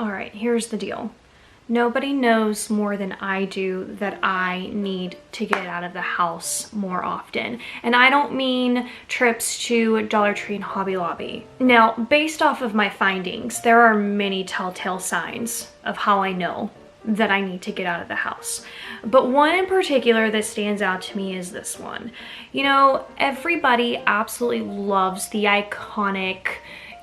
All right, here's the deal. Nobody knows more than I do that I need to get out of the house more often. And I don't mean trips to Dollar Tree and Hobby Lobby. Now, based off of my findings, there are many telltale signs of how I know that I need to get out of the house. But one in particular that stands out to me is this one. You know, everybody absolutely loves the iconic,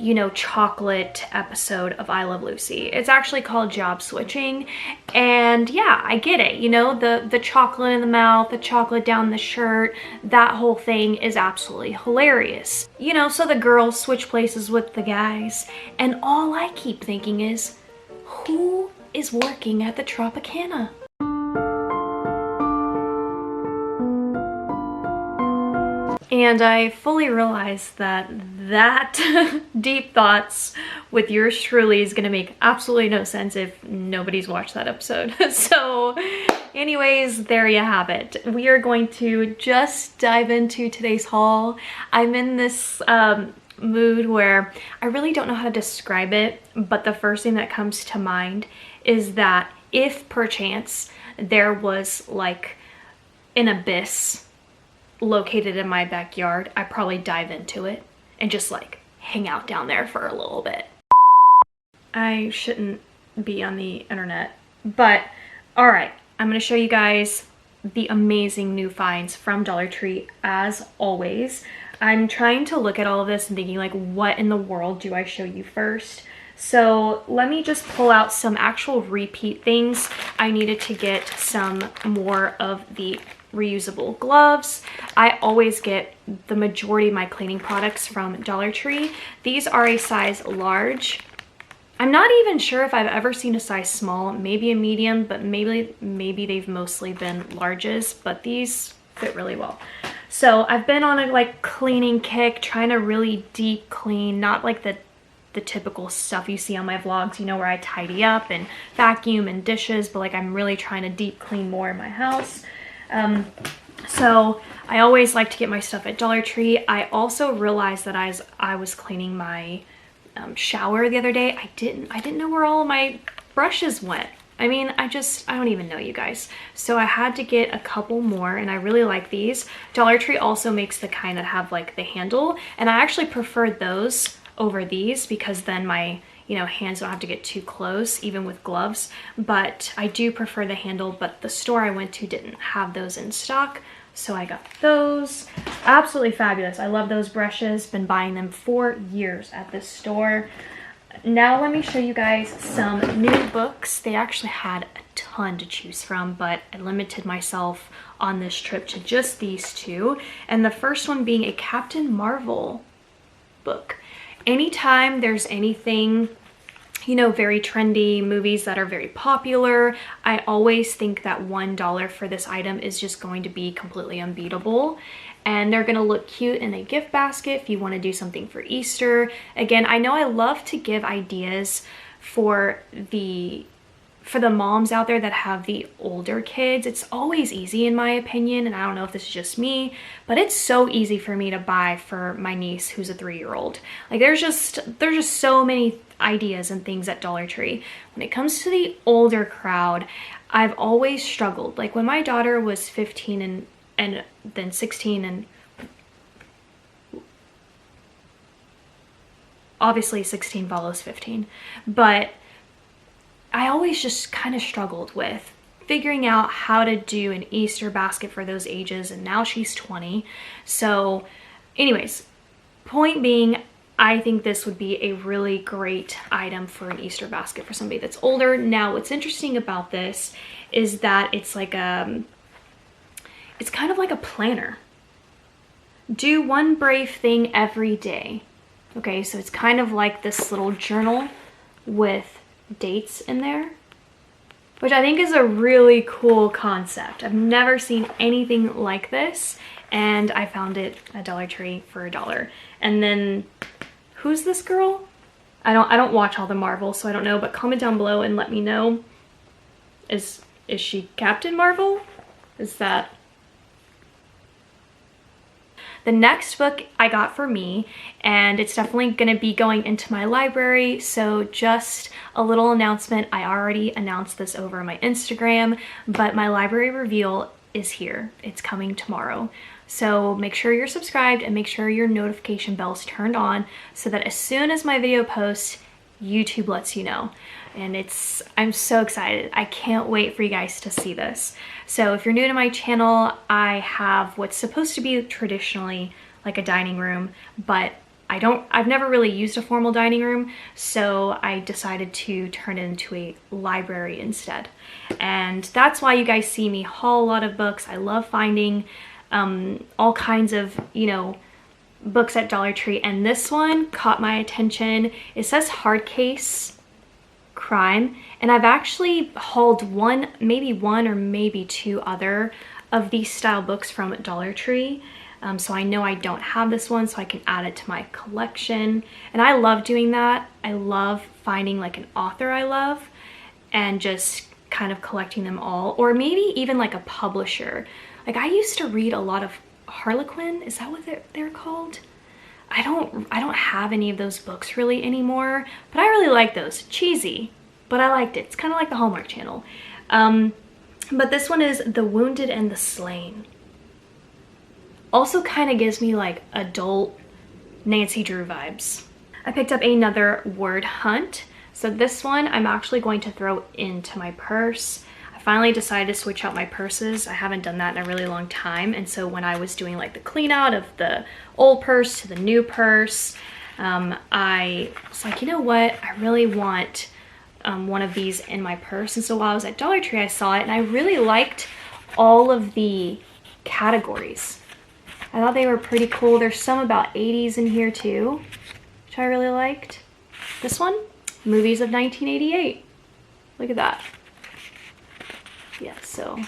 you know, chocolate episode of I Love Lucy. It's actually called Job Switching. And yeah, I get it. You know, the chocolate in the mouth, the chocolate down the shirt, that whole thing is absolutely hilarious. You know, so the girls switch places with the guys. And all I keep thinking is, who is working at the Tropicana? And I fully realize that deep thoughts with yours truly is gonna make absolutely no sense if nobody's watched that episode. So anyways, there you have it. We are going to just dive into today's haul. I'm in this mood where I really don't know how to describe it, but the first thing that comes to mind is that if perchance there was like an abyss located in my backyard, I'd probably dive into it and just like hang out down there for a little bit. I shouldn't be on the internet, but all right, I'm gonna show you guys the amazing new finds from Dollar Tree as always. I'm trying to look at all of this and thinking like, what in the world do I show you first? So let me just pull out some actual repeat things. I needed to get some more of the reusable gloves. I always get the majority of my cleaning products from Dollar Tree. These are a size large. I'm not even sure if I've ever seen a size small, maybe a medium, but maybe they've mostly been larges, but these fit really well. So I've been on a like cleaning kick, trying to really deep clean, not like the typical stuff you see on my vlogs, you know, where I tidy up and vacuum and dishes, but like I'm really trying to deep clean more in my house. So I always like to get my stuff at Dollar Tree. I also realized that as I was cleaning my shower the other day, I didn't know where all of my brushes went. I mean, I don't even know, you guys. So I had to get a couple more, and I really like these. Dollar Tree also makes the kind that have like the handle, and I actually prefer those over these because then my, you know, hands don't have to get too close, even with gloves. But I do prefer the handle, but the store I went to didn't have those in stock, so I got those. Absolutely fabulous. I love those brushes. Been buying them for years at this store. Now let me show you guys some new books. They actually had a ton to choose from, but I limited myself on this trip to just these two. And the first one being a Captain Marvel book. Anytime there's anything, you know, very trendy, movies that are very popular, I always think that $1 for this item is just going to be completely unbeatable. And they're gonna look cute in a gift basket if you want to do something for Easter. Again, I know I love to give ideas for the moms out there that have the older kids. It's always easy in my opinion, and I don't know if this is just me, but it's so easy for me to buy for my niece who's a 3-year-old. Like there's just so many ideas and things at Dollar Tree. When it comes to the older crowd, I've always struggled. Like when my daughter was 15 and then 16, and obviously 16 follows 15, but I always just kind of struggled with figuring out how to do an Easter basket for those ages, and now she's 20. So anyways, point being, I think this would be a really great item for an Easter basket for somebody that's older. Now, what's interesting about this is that it's like it's kind of like a planner. Do one brave thing every day. Okay, so it's kind of like this little journal with dates in there, which I think is a really cool concept. I've never seen anything like this, and I found it at Dollar Tree for $1. And then, who's this girl? I don't watch all the Marvel, so I don't know, but comment down below and let me know. Is she Captain Marvel? Is that? The next book I got for me, and it's definitely going to be going into my library. So just a little announcement. I already announced this over my Instagram, but my library reveal is here. It's coming tomorrow. So make sure you're subscribed and make sure your notification bell's turned on so that as soon as my video posts, YouTube lets you know. And I'm so excited. I can't wait for you guys to see this. So if you're new to my channel, I have what's supposed to be traditionally like a dining room, but I've never really used a formal dining room, so I decided to turn it into a library instead. And that's why you guys see me haul a lot of books. I love finding all kinds of, you know, books at Dollar Tree, and this one caught my attention. It says hard case crime, and I've actually hauled maybe one or maybe two other of these style books from Dollar Tree. So I know I don't have this one, so I can add it to my collection. And I love doing that. I love finding like an author I love and just kind of collecting them all, or maybe even like a publisher. Like I used to read a lot of Harlequin, is that what they're called? I don't have any of those books really anymore, but I really like those. Cheesy, but I liked it. It's kind of like the Hallmark Channel. But this one is The Wounded and the Slain. Also kind of gives me like adult Nancy Drew vibes. I picked up another word hunt. So this one I'm actually going to throw into my purse. I finally decided to switch out my purses. I haven't done that in a really long time. And so when I was doing like the clean out of the old purse to the new purse, I was like, you know what? I really want one of these in my purse. And so while I was at Dollar Tree, I saw it and I really liked all of the categories. I thought they were pretty cool. There's some about 80s in here too, which I really liked. This one, movies of 1988. Look at that. Yeah, so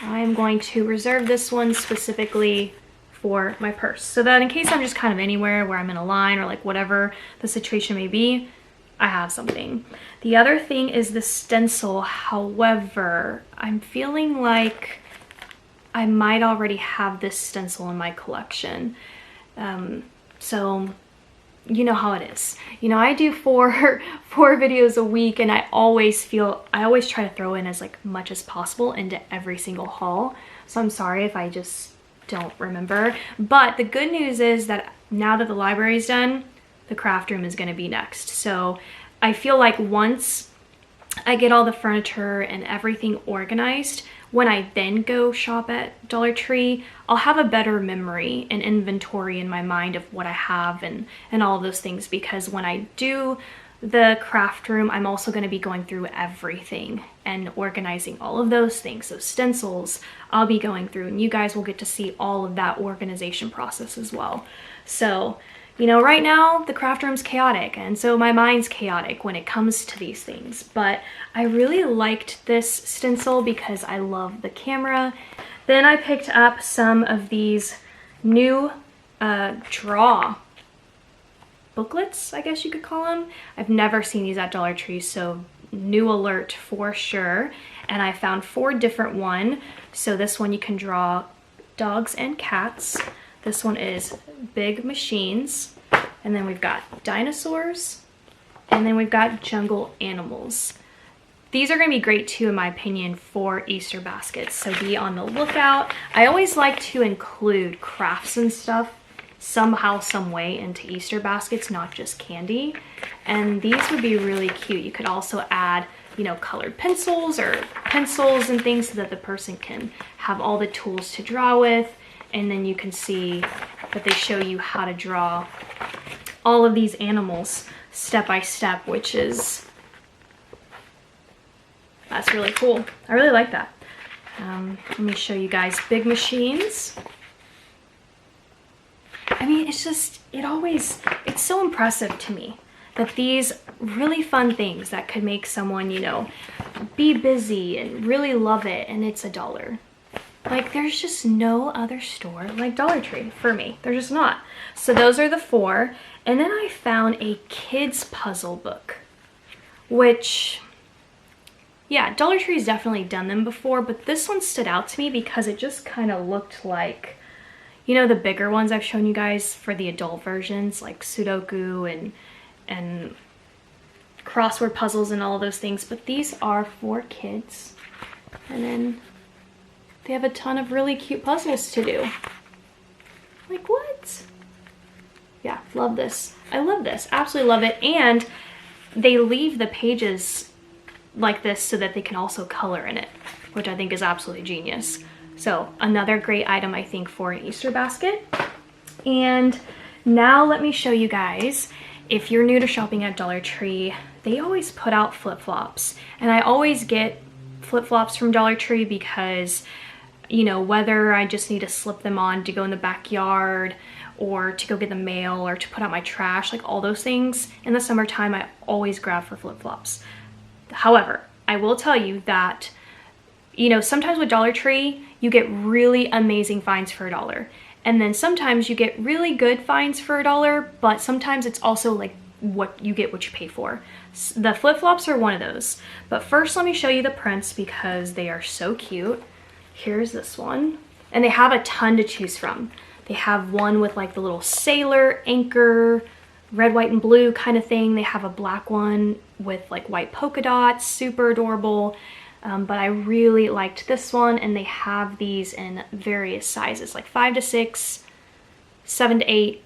I'm going to reserve this one specifically for my purse, so that in case I'm just kind of anywhere where I'm in a line or like whatever the situation may be, I have something. The other thing is the stencil. However, I'm feeling like I might already have this stencil in my collection. So you know how it is. You know, I do four videos a week, and I always try to throw in as like much as possible into every single haul. So I'm sorry if I just don't remember. But the good news is that now that the library's done, the craft room is going to be next. So I feel like once I get all the furniture and everything organized, when I then go shop at Dollar Tree, I'll have a better memory and inventory in my mind of what I have and all of those things, because when I do the craft room, I'm also going to be going through everything and organizing all of those things. So stencils, I'll be going through, and you guys will get to see all of that organization process as well. So, you know, right now the craft room's chaotic, and so my mind's chaotic when it comes to these things. But I really liked this stencil because I love the camera. Then I picked up some of these new draw booklets, I guess you could call them. I've never seen these at Dollar Tree, so new alert for sure. And I found 4 different ones. So this one you can draw dogs and cats. This one is big machines, and then we've got dinosaurs, and then we've got jungle animals. These are going to be great too, in my opinion, for Easter baskets, so be on the lookout. I always like to include crafts and stuff somehow, some way into Easter baskets, not just candy, and these would be really cute. You could also add, you know, colored pencils or pencils and things so that the person can have all the tools to draw with. And then you can see that they show you how to draw all of these animals step by step, which is, that's really cool. I really like that. Let me show you guys big machines. I mean, it's just, it's so impressive to me that these really fun things that could make someone, you know, be busy and really love it, and it's $1. Like, there's just no other store like Dollar Tree for me. There's just not. So those are the 4. And then I found a kids puzzle book, which, yeah, Dollar Tree's definitely done them before, but this one stood out to me because it just kind of looked like, You know, the bigger ones I've shown you guys for the adult versions, like Sudoku and crossword puzzles and all those things, but these are for kids. And then they have a ton of really cute puzzles to do. Like, what? Yeah, love this. I love this, absolutely love it. And they leave the pages like this so that they can also color in it, which I think is absolutely genius. So another great item, I think, for an Easter basket. And now let me show you guys, if you're new to shopping at Dollar Tree, they always put out flip-flops. And I always get flip-flops from Dollar Tree because, you know, whether I just need to slip them on to go in the backyard or to go get the mail or to put out my trash, like all those things, in the summertime I always grab for flip-flops. However, I will tell you that, you know, sometimes with Dollar Tree, you get really amazing finds for $1. And then sometimes you get really good finds for $1, but sometimes it's also like what you get what you pay for. The flip-flops are one of those. But first let me show you the prints because they are so cute. Here's this one. And they have a ton to choose from. They have one with like the little sailor, anchor, red, white, and blue kind of thing. They have a black one with like white polka dots, super adorable. But I really liked this one, and they have these in various sizes, like 5 to 6, 7 to 8,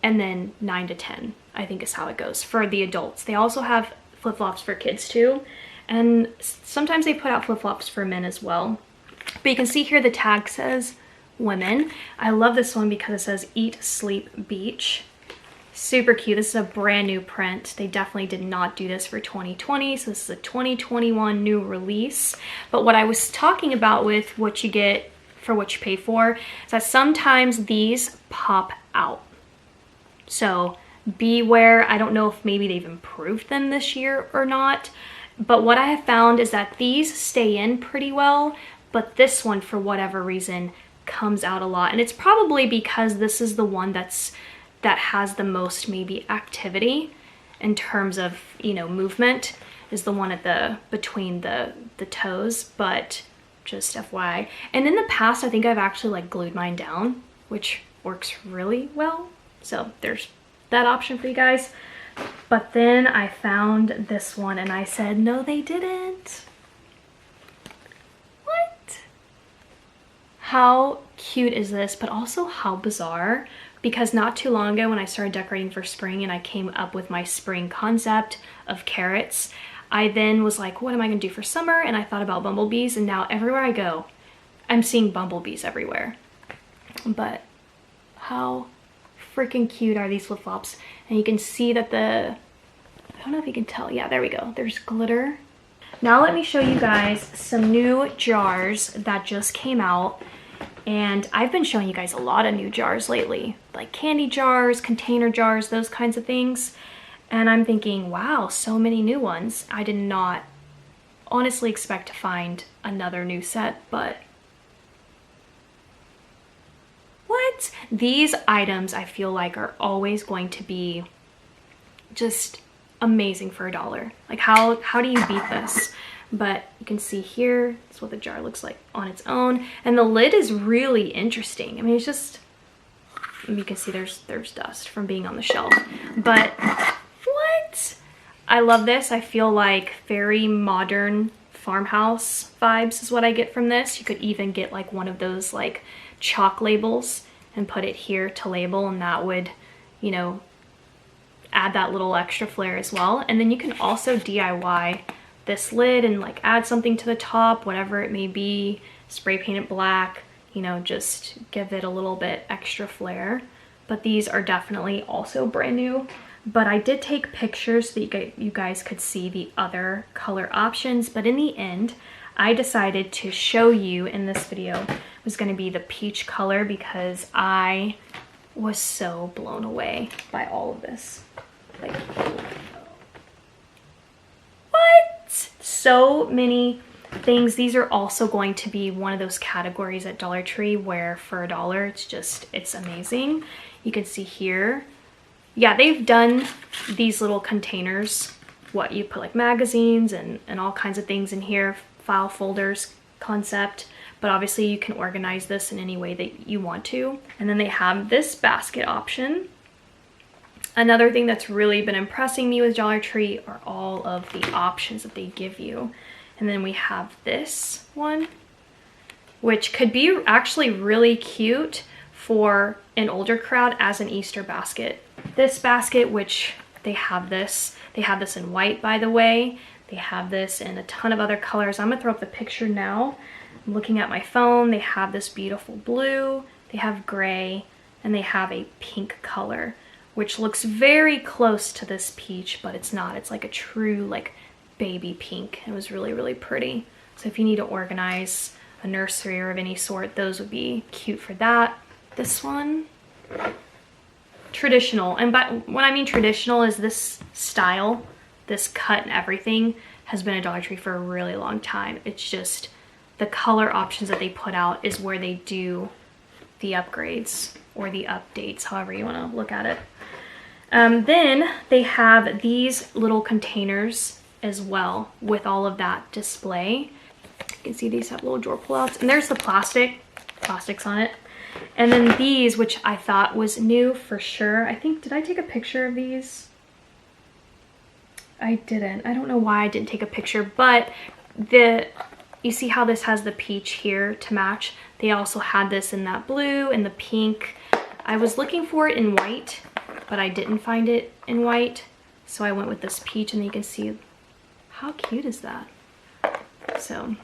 and then 9 to 10, I think is how it goes for the adults. They also have flip-flops for kids too, and sometimes they put out flip-flops for men as well. But you can see here the tag says women. I love this one because it says Eat, Sleep, Beach. Super cute. This is a brand new print. They definitely did not do this for 2020, so this is a 2021 new release. But what I was talking about with what you get for what you pay for is that sometimes these pop out. So beware. I don't know if maybe they've improved them this year or not, but what I have found is that these stay in pretty well, but this one, for whatever reason, comes out a lot. And it's probably because this is the one that has the most maybe activity in terms of, you know, movement, is the one at the between the toes, but just FYI. And in the past, I think I've actually like glued mine down, which works really well. So there's that option for you guys. But then I found this one and I said, no, they didn't. What? How cute is this? But also how bizarre. Because not too long ago when I started decorating for spring and I came up with my spring concept of carrots, I then was like, what am I gonna do for summer? And I thought about bumblebees, and now everywhere I go, I'm seeing bumblebees everywhere. But how freaking cute are these flip-flops? And you can see that I don't know if you can tell, yeah, there we go, there's glitter. Now let me show you guys some new jars that just came out. And I've been showing you guys a lot of new jars lately, like candy jars, container jars, those kinds of things. And I'm thinking, wow, so many new ones. I did not honestly expect to find another new set, but what? These items I feel like are always going to be just amazing for $1. Like how do you beat this? But you can see here, that's what the jar looks like on its own. And the lid is really interesting. I mean, it's just, you can see there's dust from being on the shelf. But what? I love this. I feel like very modern farmhouse vibes is what I get from this. You could even get like one of those like chalk labels and put it here to label, and that would, you know, add that little extra flair as well. And then you can also DIY this lid and like add something to the top, whatever it may be, spray paint it black, you know, just give it a little bit extra flair. But these are definitely also brand new. But I did take pictures so that you guys could see the other color options. But in the end, I decided to show you in this video was going to be the peach color because I was so blown away by all of this. Like, so many things. These are also going to be one of those categories at Dollar Tree where for $1 it's amazing. You can see here, yeah, they've done these little containers, what you put like magazines and all kinds of things in here, file folders concept, but obviously you can organize this in any way that you want to. And then they have this basket option. Another thing that's really been impressing me with Dollar Tree are all of the options that they give you. And then we have this one, which could be actually really cute for an older crowd as an Easter basket. This basket, which they have this in white, by the way. They have this in a ton of other colors. I'm gonna throw up the picture now. I'm looking at my phone. They have this beautiful blue, they have gray, and they have a pink color, which looks very close to this peach, but it's not. It's like a true like baby pink. It was really, really pretty. So if you need to organize a nursery or of any sort, those would be cute for that. This one, traditional. And when I mean traditional is this style, this cut and everything has been a Dollar Tree for a really long time. It's just the color options that they put out is where they do the upgrades or the updates, however you want to look at it. Then they have these little containers as well with all of that display. You can see these have little drawer pullouts, and there's the plastics on it. And then these, which I thought was new for sure. I think, did I take a picture of these? I didn't. I don't know why I didn't take a picture, but you see how this has the peach here to match? They also had this in that blue and the pink. I was looking for it in white, but I didn't find it in white. So I went with this peach, and you can see how cute is that? So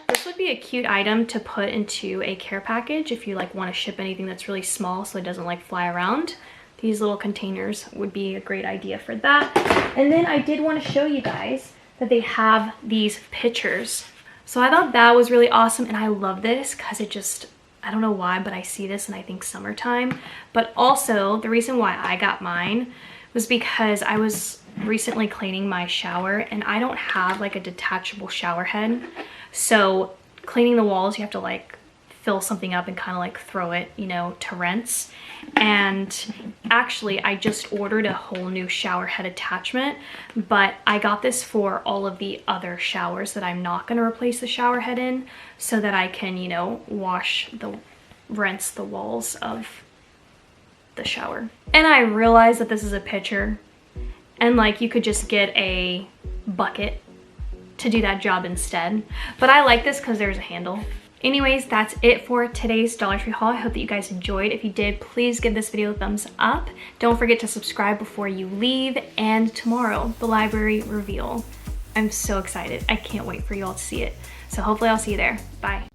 this would be a cute item to put into a care package if you like want to ship anything that's really small so it doesn't like fly around. These little containers would be a great idea for that. And then I did want to show you guys that they have these pictures. So I thought that was really awesome, and I love this because it just, I don't know why, but I see this and I think summertime. But also the reason why I got mine was because I was recently cleaning my shower and I don't have like a detachable shower head. So cleaning the walls, you have to like fill something up and kind of like throw it, you know, to rinse. And actually I just ordered a whole new shower head attachment, but I got this for all of the other showers that I'm not going to replace the shower head in, so that I can, you know, rinse the walls of the shower. And I realized that this is a pitcher, and like you could just get a bucket to do that job instead. But I like this because there's a handle. Anyways, that's it for today's Dollar Tree haul. I hope that you guys enjoyed. If you did, please give this video a thumbs up. Don't forget to subscribe before you leave. And tomorrow, the library reveal. I'm so excited. I can't wait for you all to see it. So hopefully I'll see you there. Bye.